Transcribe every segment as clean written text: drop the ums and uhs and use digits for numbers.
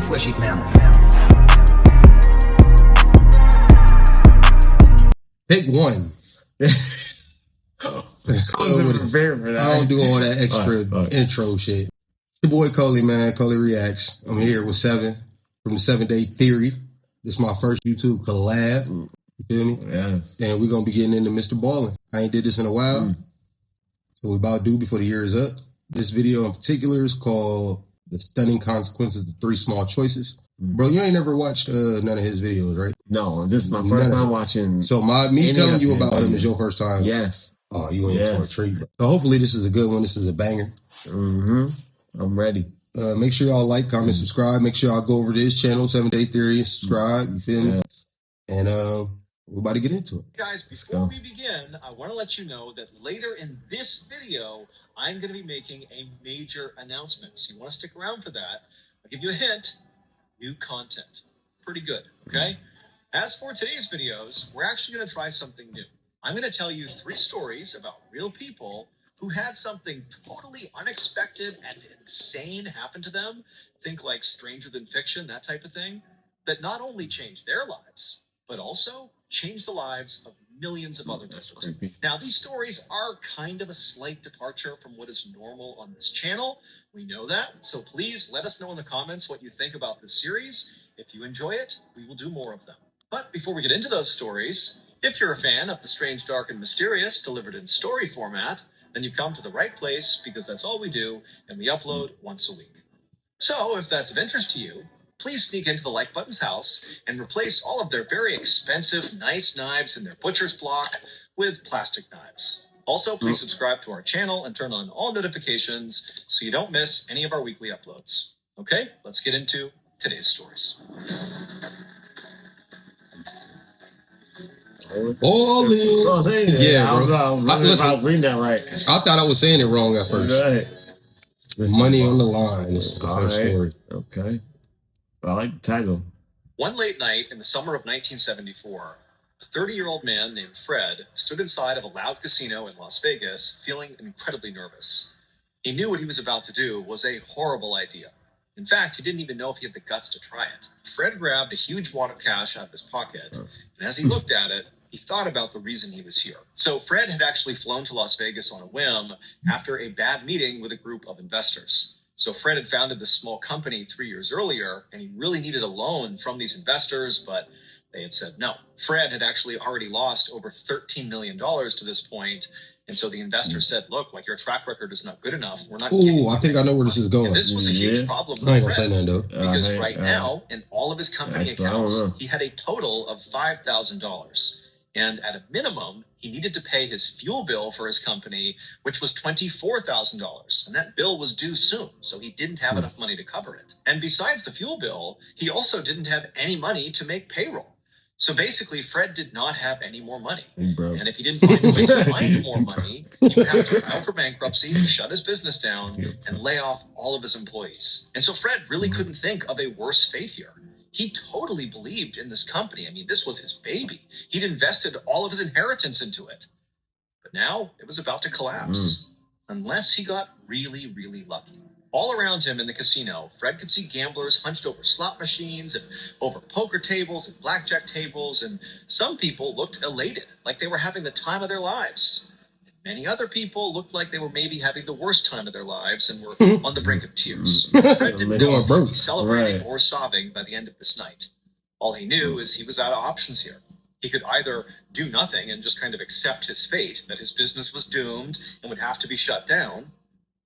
flesh-eating mammals. Take one. I wasn't prepared for that. I don't do all that extra intro shit. Your boy Coley, man. Coley Reacts. I'm here with 7 from the 7-Day Theory. This is my first YouTube collab. You feel me? Yes. And we're going to be getting into MrBallen. I ain't did this in a while. So we're about to do before the year is up. This video in particular is called The Stunning Consequences of 3 Small Choices. Bro, you ain't never watched none of his videos, right? No, this is my first time watching. So me telling you about him is your first time? Yes. Oh, you ain't for a treat. So hopefully this is a good one. This is a banger. I'm ready. Make sure y'all like, comment, subscribe. Make sure y'all go over to his channel, 7-Day Theory, and subscribe. You feel me? And we're about to get into it. Guys, before we begin, I want to let you know that later in this video, I'm going to be making a major announcement. So you want to stick around for that. I'll give you a hint. New content. Pretty good, okay? As for today's videos, we're actually going to try something new. I'm going to tell you 3 stories about real people who had something totally unexpected and insane happen to them. Think like stranger than fiction, that type of thing. That not only changed their lives, but also changed the lives of millions of other people. Now, these stories are kind of a slight departure from what is normal on this channel. We know that. So please let us know in the comments what you think about this series. If you enjoy it, we will do more of them. But before we get into those stories, if you're a fan of the strange, dark, and mysterious delivered in story format, then you've come to the right place because that's all we do, and we upload once a week. So if that's of interest to you, please sneak into the like button's house and replace all of their very expensive, nice knives in their butcher's block with plastic knives. Also, please subscribe to our channel and turn on all notifications so you don't miss any of our weekly uploads. Okay, let's get into today's stories. Yeah, bro. I was reading that right. I thought I was saying it wrong at first. Right. Money on the line. This is the first story. Okay. I like the title. One late night in the summer of 1974, a 30-year-old man named Fred stood inside of a loud casino in Las Vegas, feeling incredibly nervous. He knew what he was about to do was a horrible idea. In fact, he didn't even know if he had the guts to try it. Fred grabbed a huge wad of cash out of his pocket, and as he looked at it, he thought about the reason he was here. So Fred had actually flown to Las Vegas on a whim after a bad meeting with a group of investors. So Fred had founded this small company 3 years earlier, and he really needed a loan from these investors, but they had said no. Fred had actually already lost over $13 million to this point, and so the investors said, look, like your track record is not good enough. We're not Ooh, I think I know where this is going. And this was a huge problem with I ain't gonna Fred, say nothing, though. because right now, in all of his company accounts, he had a total of $5,000. And at a minimum, he needed to pay his fuel bill for his company, which was $24,000. And that bill was due soon, so he didn't have enough money to cover it. And besides the fuel bill, he also didn't have any money to make payroll. So basically, Fred did not have any more money. And if he didn't find a way to find more money, he would have to file for bankruptcy, shut his business down, and lay off all of his employees. And so Fred really couldn't think of a worse fate here. He totally believed in this company. I mean, this was his baby. He'd invested all of his inheritance into it. But now it was about to collapse. Unless he got really, really lucky. All around him in the casino, Fred could see gamblers hunched over slot machines and over poker tables and blackjack tables, and some people looked elated, like they were having the time of their lives. Many other people looked like they were maybe having the worst time of their lives and were on the brink of tears. Fred didn't know if he'd be celebrating or sobbing by the end of this night. All he knew is he was out of options here. He could either do nothing and just kind of accept his fate, that his business was doomed and would have to be shut down,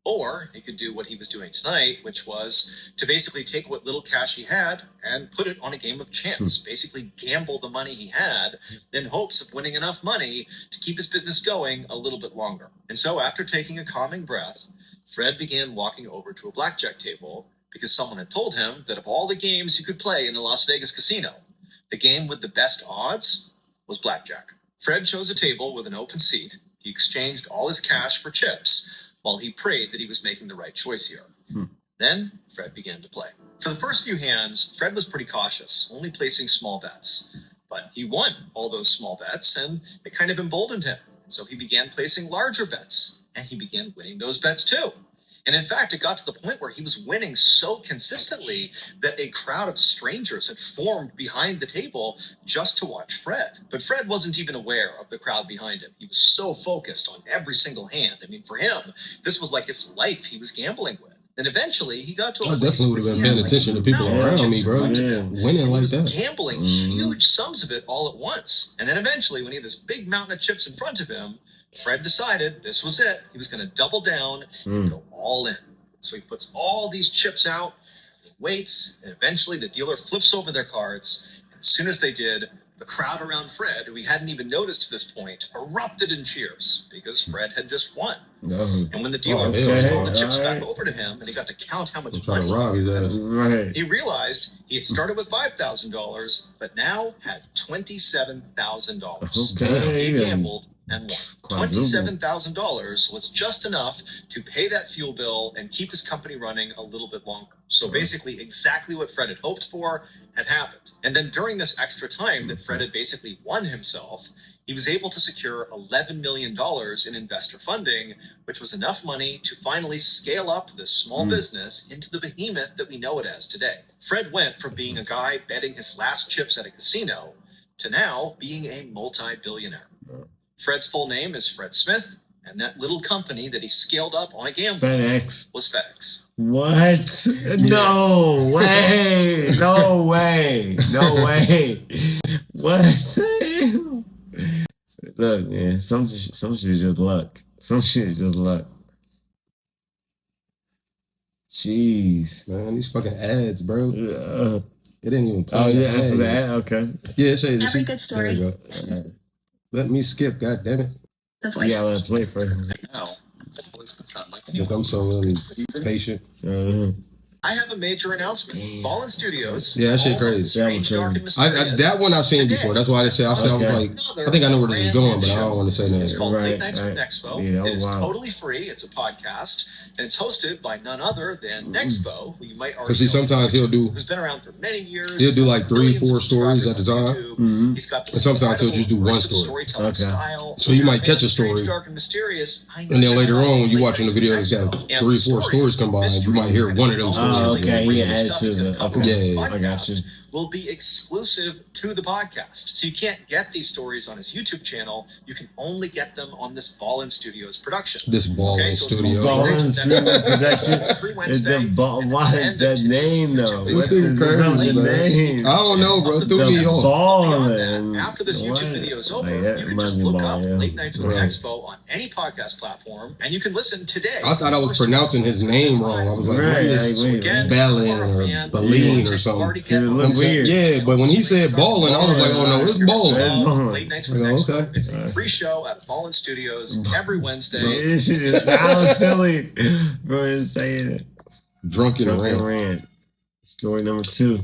or he could do what he was doing tonight, which was to basically take what little cash he had and put it on a game of chance, basically gamble the money he had in hopes of winning enough money to keep his business going a little bit longer. And so after taking a calming breath, Fred began walking over to a blackjack table because someone had told him that of all the games you could play in the Las Vegas casino, the game with the best odds was blackjack. Fred chose a table with an open seat. He exchanged all his cash for chips, while he prayed that he was making the right choice here. Then, Fred began to play. For the first few hands, Fred was pretty cautious, only placing small bets. But he won all those small bets, and it kind of emboldened him. So he began placing larger bets, and he began winning those bets too. And in fact, it got to the point where he was winning so consistently that a crowd of strangers had formed behind the table just to watch Fred. But Fred wasn't even aware of the crowd behind him. He was so focused on every single hand. I mean, for him, this was like his life he was gambling with. And eventually, he got to a I definitely would have been paying attention to people around me, bro. Winning like that. Gambling huge sums of it all at once. And then eventually, when he had this big mountain of chips in front of him, Fred decided this was it. He was going to double down and go all in. So he puts all these chips out, waits, and eventually the dealer flips over their cards. And as soon as they did, the crowd around Fred, who we hadn't even noticed to this point, erupted in cheers because Fred had just won. And when the dealer flipped the chips back over to him and he got to count how much money he realized he had started with $5,000, but now had $27,000. He gambled and won. $27,000 was just enough to pay that fuel bill and keep his company running a little bit longer. So basically exactly what Fred had hoped for had happened. And then during this extra time that Fred had basically won himself, he was able to secure $11 million in investor funding, which was enough money to finally scale up this small business into the behemoth that we know it as today. Fred went from being a guy betting his last chips at a casino to now being a multi-billionaire. Fred's full name is Fred Smith, and that little company that he scaled up on a gamble FedEx was FedEx. What? No way! No way! No way! What? Look, man, some shit is just luck. Some shit is just luck. Jeez, man, these fucking ads, bro. It didn't even play. Oh yeah, that's the ad. Okay. Yeah, it says every good story. There you go. Let me skip. God damn it. The voice. Yeah, let's play for him. Look, I'm so really patient. I have a major announcement. Ballen Studios. Yeah, that shit crazy. That one I've seen before. That's why I said. I was like, I think I know where this is going, but I don't want to say that. It's called Late Nights with Nexpo. It is totally free. It's a podcast, and it's hosted by none other than Nexpo, who you might already know. Because sometimes he'll do. Who's been around for many years. He'll do like 3-4 stories at a time. He's got and sometimes he'll just do one story. Style. So you might catch a story, dark and mysterious. And then later on, when you're watching the video that's got 3-4 stories combined, you might hear one of them stories. Okay, he added to the. Okay, yeah, I got you. Will be exclusive to the podcast. So you can't get these stories on his YouTube channel. You can only get them on this Ballen Studios production. This Ballen Studio. Ballen Studios production. It's the why that name though? This thing crazy, man. I don't know, bro. Threw me off. Ballen. After this YouTube video is over, you can just look up Late Nights with Expo on any podcast platform, and you can listen today. I thought I was pronouncing his name wrong. I was like, what is Ballen or Ballen or something? Weird. Yeah, but when he said Ballen, I was like, oh no, it's Ballen. Late Nights with Expo. It's a free show at Ballen Studios every Wednesday. This shit is out of Philly. Bro, is saying it. Drunken Rant. Story number 2.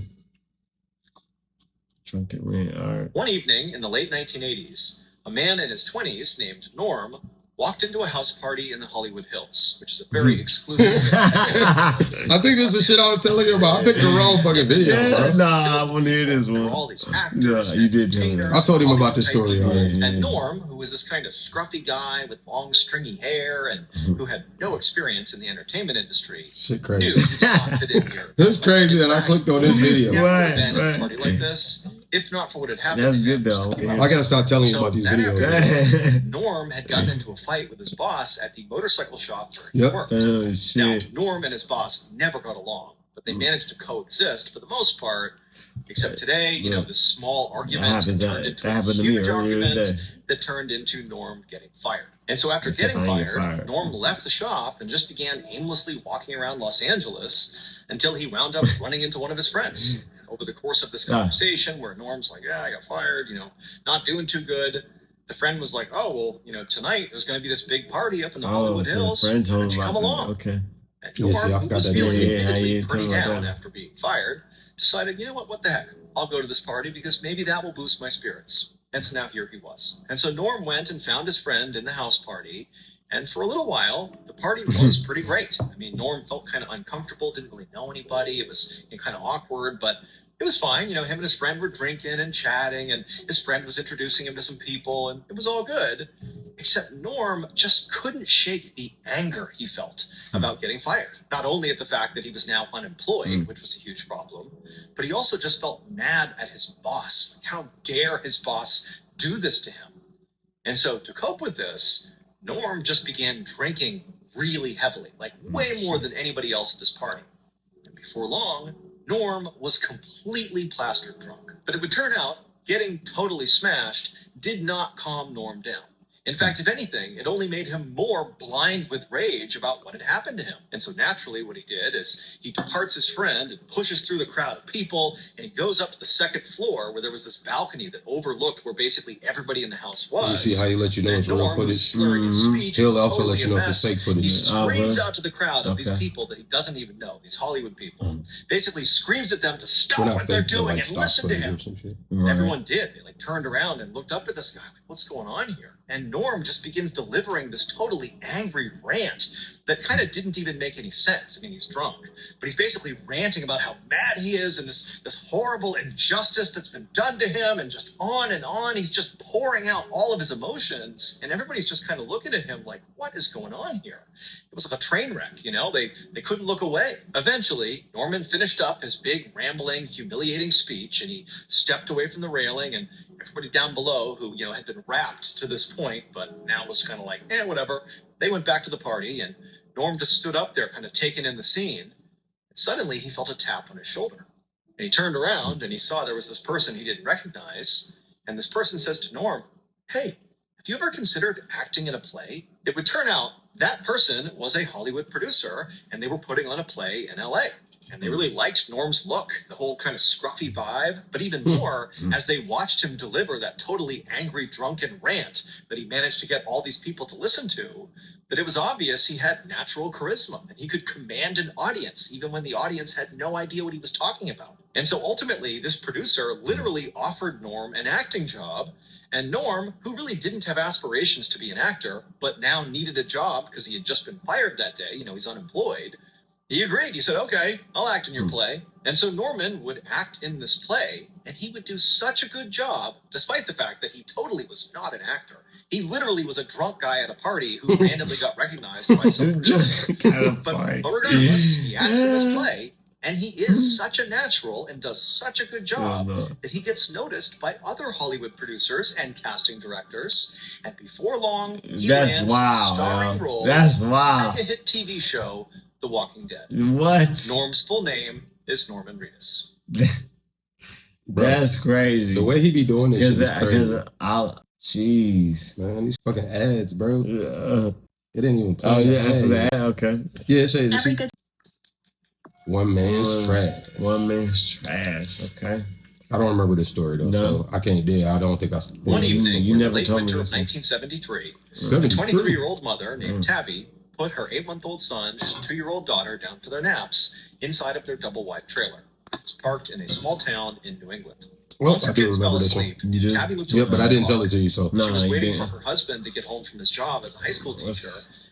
Drunken Rant. All right. One evening in the late 1980s, a man in his 20s named Norm walked into a house party in the Hollywood Hills, which is a very exclusive. I think this is the shit I was telling you about. I picked the wrong fucking video, bro. Nah, I want to hear this one. All these actors, you did tell me. I told him about this story already. And Norm, who was this kind of scruffy guy with long, stringy hair and who had no experience in the entertainment industry, shit crazy. knew he did not fit in here. It's crazy that I clicked on this video. Right. A party like this, if not for what had happened. That's good though. I gotta start telling you about these videos. Norm had gotten into a fight with his boss at the motorcycle shop where he worked. Oh, shit. Now, Norm and his boss never got along, but they managed to coexist for the most part. Except today, you know, this small argument turned into a huge argument that turned into Norm getting fired. And so after getting fired, Norm left the shop and just began aimlessly walking around Los Angeles until he wound up running into one of his friends. Over the course of this conversation where Norm's like, yeah, I got fired, you know, not doing too good. The friend was like, oh, well, you know, tonight there's going to be this big party up in the Hollywood Hills. Why don't you come along? Okay. And Norm, who was feeling admittedly pretty down after being fired, decided, you know what the heck? I'll go to this party because maybe that will boost my spirits. And so now here he was. And so Norm went and found his friend in the house party. And for a little while, the party was pretty great. I mean, Norm felt kind of uncomfortable, didn't really know anybody. It was kind of awkward, but it was fine. You know, him and his friend were drinking and chatting, and his friend was introducing him to some people, and it was all good. Except Norm just couldn't shake the anger he felt about getting fired. Not only at the fact that he was now unemployed, which was a huge problem, but he also just felt mad at his boss. How dare his boss do this to him? And so to cope with this, Norm just began drinking really heavily, like way more than anybody else at this party. And before long, Norm was completely plastered drunk. But it would turn out getting totally smashed did not calm Norm down. In fact, if anything, it only made him more blind with rage about what had happened to him. And so naturally what he did is he departs his friend and pushes through the crowd of people, and he goes up to the second floor where there was this balcony that overlooked where basically everybody in the house was. You see how he let you know it's real footage? He'll also let you know if it's fake footage. He screams out to the crowd of these people that he doesn't even know, these Hollywood people. Basically screams at them to stop what they're doing and listen to him. And everyone did. They like turned around and looked up at this guy like, what's going on here? And Norm just begins delivering this totally angry rant that kind of didn't even make any sense. I mean, he's drunk, but he's basically ranting about how mad he is and this horrible injustice that's been done to him, and just on and on. He's just pouring out all of his emotions, and everybody's just kind of looking at him like, what is going on here? It was like a train wreck, you know? They couldn't look away. Eventually, Norman finished up his big, rambling, humiliating speech, and he stepped away from the railing, and everybody down below who, you know, had been wrapped to this point, but now was kind of like, whatever. They went back to the party, and Norm just stood up there kind of taking in the scene. And suddenly he felt a tap on his shoulder. And he turned around and he saw there was this person he didn't recognize. And this person says to Norm, hey, have you ever considered acting in a play? It would turn out that person was a Hollywood producer, and they were putting on a play in LA. And they really liked Norm's look, the whole kind of scruffy vibe, but even more as they watched him deliver that totally angry, drunken rant that he managed to get all these people to listen to, that it was obvious he had natural charisma and he could command an audience even when the audience had no idea what he was talking about. And so ultimately, this producer literally offered Norm an acting job, and Norm, who really didn't have aspirations to be an actor, but now needed a job because he had just been fired that day, you know, he's unemployed, he agreed. He said, okay, I'll act in your play. And so Norman would act in this play, and he would do such a good job, despite the fact that he totally was not an actor. He literally was a drunk guy at a party who randomly got recognized by some producer. But regardless, he acts in this play, and he is such a natural and does such a good job that he gets noticed by other Hollywood producers and casting directors. And before long, he lands a starring role in the hit TV show, The Walking Dead. What? Norm's full name is Norman Reedus. That's crazy. The way he be doing this shit is crazy. Jeez. Man, these fucking ads, bro. It didn't even play. Oh, yeah, that's the ad. Okay. Yeah, it says one man's trash. One man's trash. Okay. I don't remember this story, though, so I can't do it. I don't think I... One evening, in the late winter of 1973, a 23-year-old mother named Tabby put her 8-month-old son and 2-year-old daughter down for their naps inside of their double-wide trailer. It was parked in a small town in New England. Well, Once her kids fell asleep, Tabby looked but I didn't tell it to you, so... She was waiting for her husband to get home from his job as a high school teacher,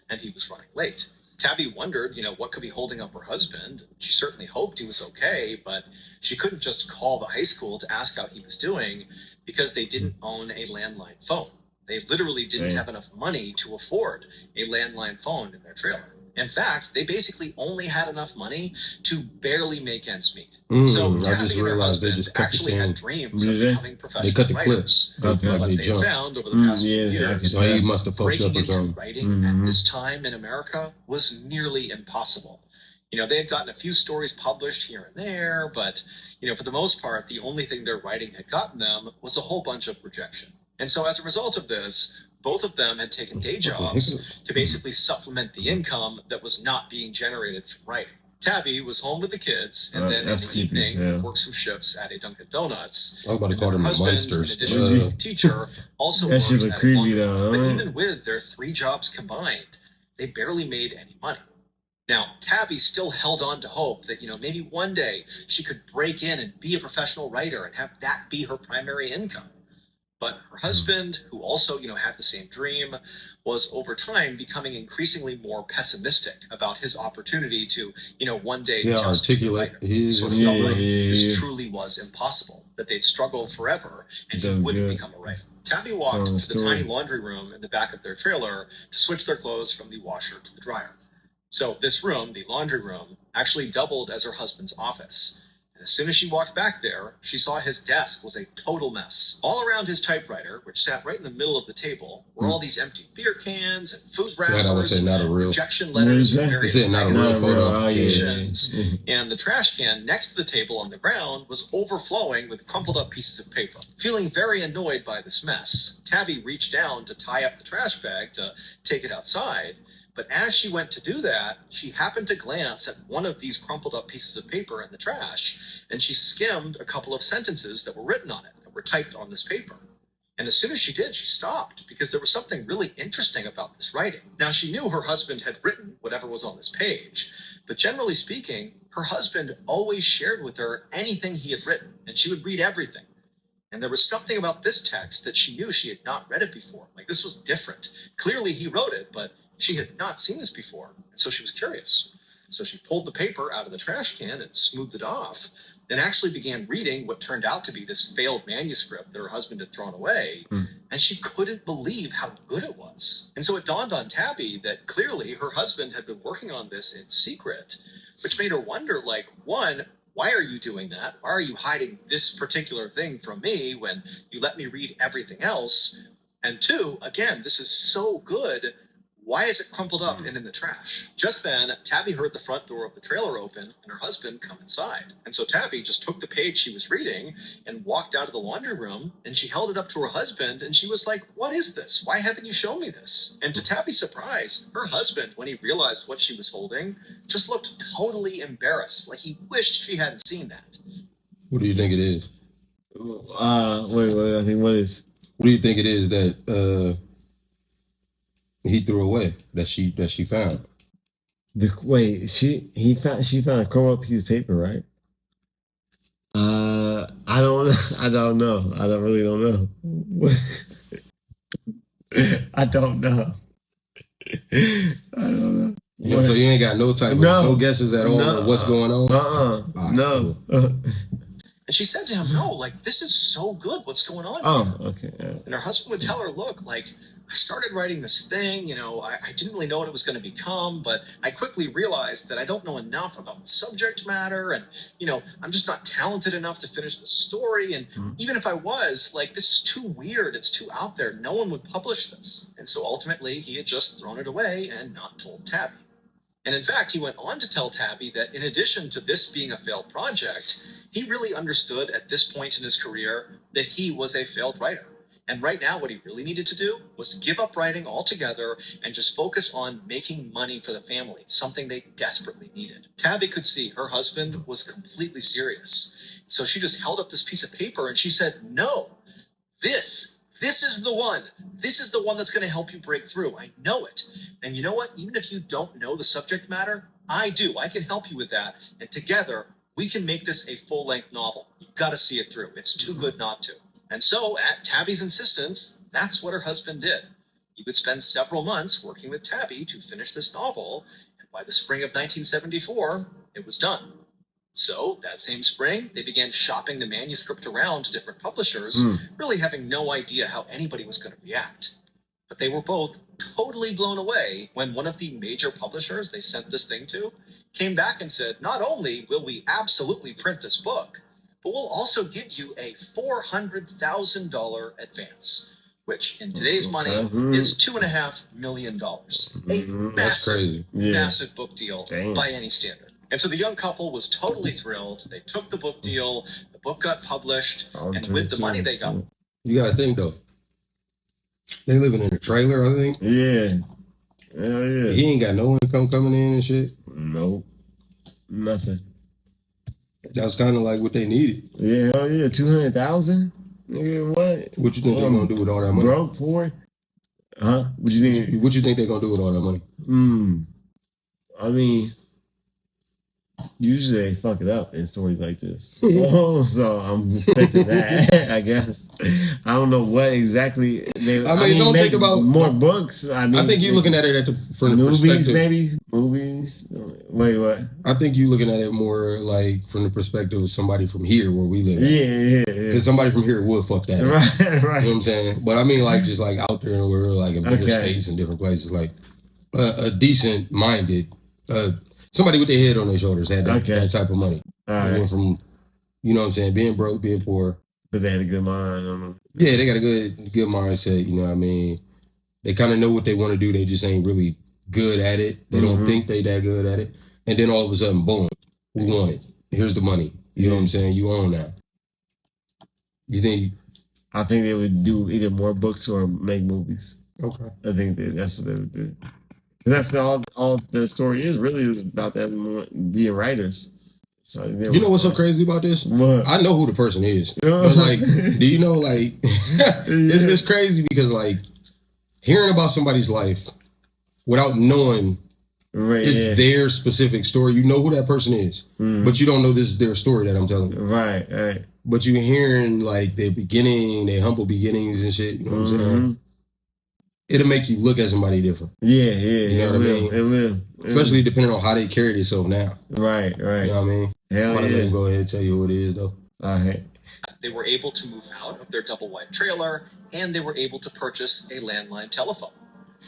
and he was running late. Tabby wondered, what could be holding up her husband. She certainly hoped he was okay, but she couldn't just call the high school to ask how he was doing because they didn't own a landline phone. They literally didn't have enough money to afford a landline phone in their trailer. In fact, they basically only had enough money to barely make ends meet. So Tabby and her husband actually had dreams of becoming professional writers. But they found over the past few years that breaking into writing at this time in America was nearly impossible. They had gotten a few stories published here and there, but for the most part, the only thing their writing had gotten them was a whole bunch of rejection. And so as a result of this, both of them had taken day jobs to basically supplement the income that was not being generated from writing. Tabby was home with the kids, and then in the evening worked some shifts at a Dunkin' Donuts. I was about to call them monsters. In addition to being a teacher, also worked at a laundry. But even with their 3 jobs combined, they barely made any money. Now, Tabby still held on to hope that, maybe one day she could break in and be a professional writer and have that be her primary income. But her husband, who also, had the same dream, was over time becoming increasingly more pessimistic about his opportunity to, one day just articulate. So it felt like this truly was impossible, that they'd struggle forever and he wouldn't become a writer. Tabby walked to the tiny laundry room in the back of their trailer to switch their clothes from the washer to the dryer. So this room, the laundry room, actually doubled as her husband's office. As soon as she walked back there, she saw his desk was a total mess. All around his typewriter, which sat right in the middle of the table, were all these empty beer cans and food wrappers and rejection letters and various applications. And the trash can next to the table on the ground was overflowing with crumpled up pieces of paper. Feeling very annoyed by this mess, Tabby reached down to tie up the trash bag to take it outside. But as she went to do that, she happened to glance at one of these crumpled up pieces of paper in the trash, and she skimmed a couple of sentences that were written on it, that were typed on this paper. And as soon as she did, she stopped, because there was something really interesting about this writing. Now, she knew her husband had written whatever was on this page, but generally speaking, her husband always shared with her anything he had written, and she would read everything. And there was something about this text that she knew she had not read it before. Like, this was different. Clearly, he wrote it, but she had not seen this before, and so she was curious. So she pulled the paper out of the trash can and smoothed it off, then actually began reading what turned out to be this failed manuscript that her husband had thrown away, and she couldn't believe how good it was. And so it dawned on Tabby that clearly her husband had been working on this in secret, which made her wonder, like, one, why are you doing that? Why are you hiding this particular thing from me when you let me read everything else? And two, again, this is so good. Why is it crumpled up and in the trash? Just then, Tabby heard the front door of the trailer open and her husband come inside. And so Tabby just took the page she was reading and walked out of the laundry room, and she held it up to her husband, and she was like, "What is this? Why haven't you shown me this?" And to Tabby's surprise, her husband, when he realized what she was holding, just looked totally embarrassed, like he wished she hadn't seen that. What do you think it is? Wait, I think what is? What do you think it is that he threw away that she found? She found a crumpled up piece of paper, right? I don't know. I really don't know. I don't know. So you ain't got no type of no guesses at all of what's going on? No. And she said to him, "No, like, this is so good. What's going on here?" Okay. And her husband would tell her, "Look, like, I started writing this thing, I didn't really know what it was going to become, but I quickly realized that I don't know enough about the subject matter, and, I'm just not talented enough to finish the story, and even if I was, like, this is too weird, it's too out there, no one would publish this." And so ultimately, he had just thrown it away and not told Tabby. And in fact, he went on to tell Tabby that in addition to this being a failed project, he really understood at this point in his career that he was a failed writer. And right now, what he really needed to do was give up writing altogether and just focus on making money for the family, something they desperately needed. Tabby could see her husband was completely serious. So she just held up this piece of paper and she said, "No, this is the one. This is the one that's going to help you break through. I know it. And you know what? Even if you don't know the subject matter, I do. I can help you with that. And together, we can make this a full-length novel. You've got to see it through. It's too good not to." And so, at Tabby's insistence, that's what her husband did. He would spend several months working with Tabby to finish this novel, and by the spring of 1974, it was done. So, that same spring, they began shopping the manuscript around to different publishers, really having no idea how anybody was going to react. But they were both totally blown away when one of the major publishers they sent this thing to came back and said, "Not only will we absolutely print this book, but we'll also give you a $400,000 advance," which in today's money is $2.5 million. A massive book deal by any standard. And so the young couple was totally thrilled. They took the book deal, the book got published, and with the money they got... You gotta think, though. They living in a trailer, I think. Yeah. Hell yeah. He ain't got no income coming in and shit. Nope. Nothing. That's kind of like what they needed. Yeah, hell yeah. 200,000? Nigga, what? What you think they're gonna do with all that money? Broke, poor? Huh? What you think? What you think they're gonna do with all that money? I mean, Usually they fuck it up in stories like this. So I'm expecting that, I guess. I don't know what exactly they. I mean, don't think about more books. I think you're looking at it from the perspective. Maybe movies. Wait, what? I think you're looking at it more like from the perspective of somebody from here where we live. Yeah. Because somebody from here would fuck that. Right. You know what I'm saying? But I mean, like just like out there in the world, like in bigger states and different places, like a decent minded. Somebody with their head on their shoulders had that type of money. They went from, you know what I'm saying, being broke, being poor. But they had a good mind. Yeah, they got a good mindset, you know what I mean? They kind of know what they want to do. They just ain't really good at it. They don't think they that good at it. And then all of a sudden, boom, we want it. Here's the money. You know what I'm saying? You own that. You think? I think they would do either more books or make movies. Okay. I think that's what they would do. That's all the story is about them being writers. So you know what's so crazy about this? What? I know who the person is. But like, do you know, like, it's crazy because like hearing about somebody's life without knowing it's their specific story, you know who that person is, but you don't know this is their story that I'm telling you. Right. But you're hearing like their beginning, their humble beginnings and shit. You know what I'm saying? It'll make you look at somebody different. Yeah. You know what I mean? It will. Especially depending on how they carry themselves now. Right. You know what I mean? Hell Let them go ahead and tell you who it is, though. All right. They were able to move out of their double-wide trailer, and they were able to purchase a landline telephone.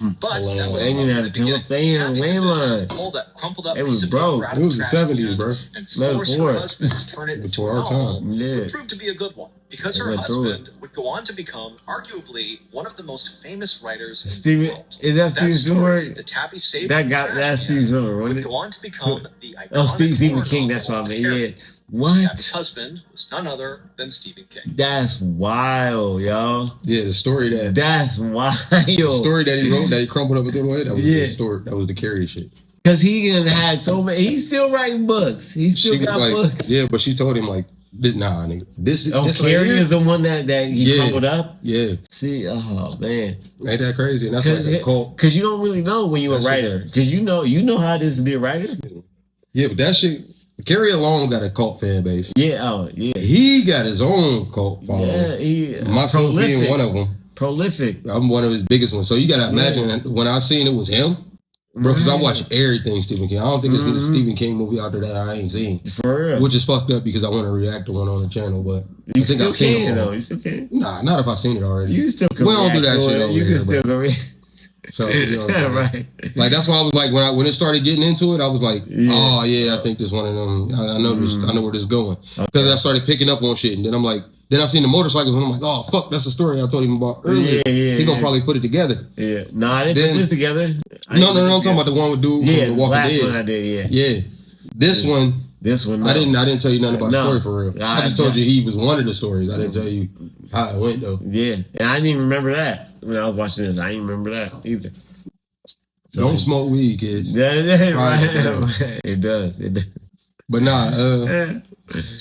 But that was they didn't have a landline. Pull that crumpled up it was broke. It was the 70s, bro. And force her husband to turn it into our time. Would prove to be a good one because her husband would go on to become arguably one of the most famous writers in the world. Is that Steve Spielberg? The Tabby saved that's Steve Spielberg, would wasn't it? go on to become the iconic Stephen King. That's what I mean. Yeah. What? Tabby's husband was none other than Stephen King. That's wild, yo. Yeah, the story that's wild. The story that he wrote, that he crumpled up and threw away, that was the story. That was the Carrie shit. Because he had so many. He's still writing books. He still got books. Yeah, but she told him like, "Nah, nigga, this Carrie right is the one that he crumpled up. Yeah. See, oh man, ain't that crazy? And that's like a cult. Because you don't really know when you're a writer. Because you know how it is to be a writer. Yeah, but that shit. Carrie alone got a cult fan base. Yeah, He got his own cult following. Yeah, myself being one of them. Prolific. I'm one of his biggest ones. So you gotta imagine when I seen it was him, bro. Because I watch everything Stephen King. I don't think there's a Stephen King movie out there that I ain't seen. For real. Which is fucked up because I want to react to one on the channel, but you still can though. You still can. Nah, not if I seen it already. You still can. We don't do that shit over You here, can still go read. So you know what I'm saying? Right. Like that's why I was like when it started getting into it, I was like, oh yeah, I think this one of them. I know I know where this is going because I started picking up on shit, and then I'm like, then I seen the motorcycles, and I'm like, oh fuck, that's the story I told him about earlier. He gonna probably put it together. Yeah, nah, I didn't put this together. No, I'm talking about the one with dude from The Walking Dead. One I did, yeah. This one. No. I didn't tell you nothing about the story for real. I just told you he was one of the stories. I didn't tell you how it went though. Yeah, and I didn't even remember that when I was watching it. I didn't remember that either. Don't smoke weed, kids. Yeah, right. It does. But nah, I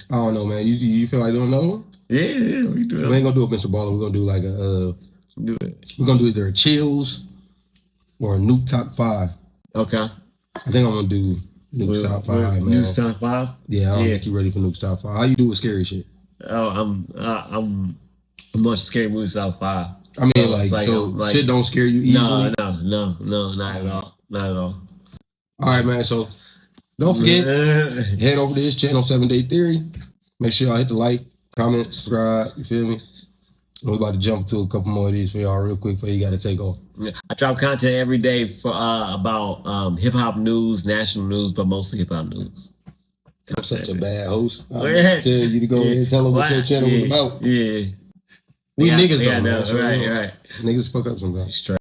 don't know, man. You feel like doing another one? Yeah, we do it. We ain't gonna do it, MrBallen. We're gonna do like do it. We're gonna do either a chills or a nuke top 5. Okay. I think I'm gonna do nuke's top 5, man. Nuke's top 5? Yeah, I don't think you ready for nuke's top 5. How you do with scary shit? Oh, I'm much scary movies top 5. I mean, so shit don't scare you easily? No, not at all. Not at all. All right, man. So don't forget, head over to this channel, 7 Day Theory. Make sure y'all hit the like, comment, subscribe. You feel me? We're about to jump to a couple more of these for y'all real quick before you got to take off. I drop content every day for about hip-hop news, national news, but mostly hip-hop news. I'm such a bad host. I'm tell you to go ahead and tell them what your channel was about. Yeah. We niggas don't know. Right. Niggas fuck up sometimes. Straight.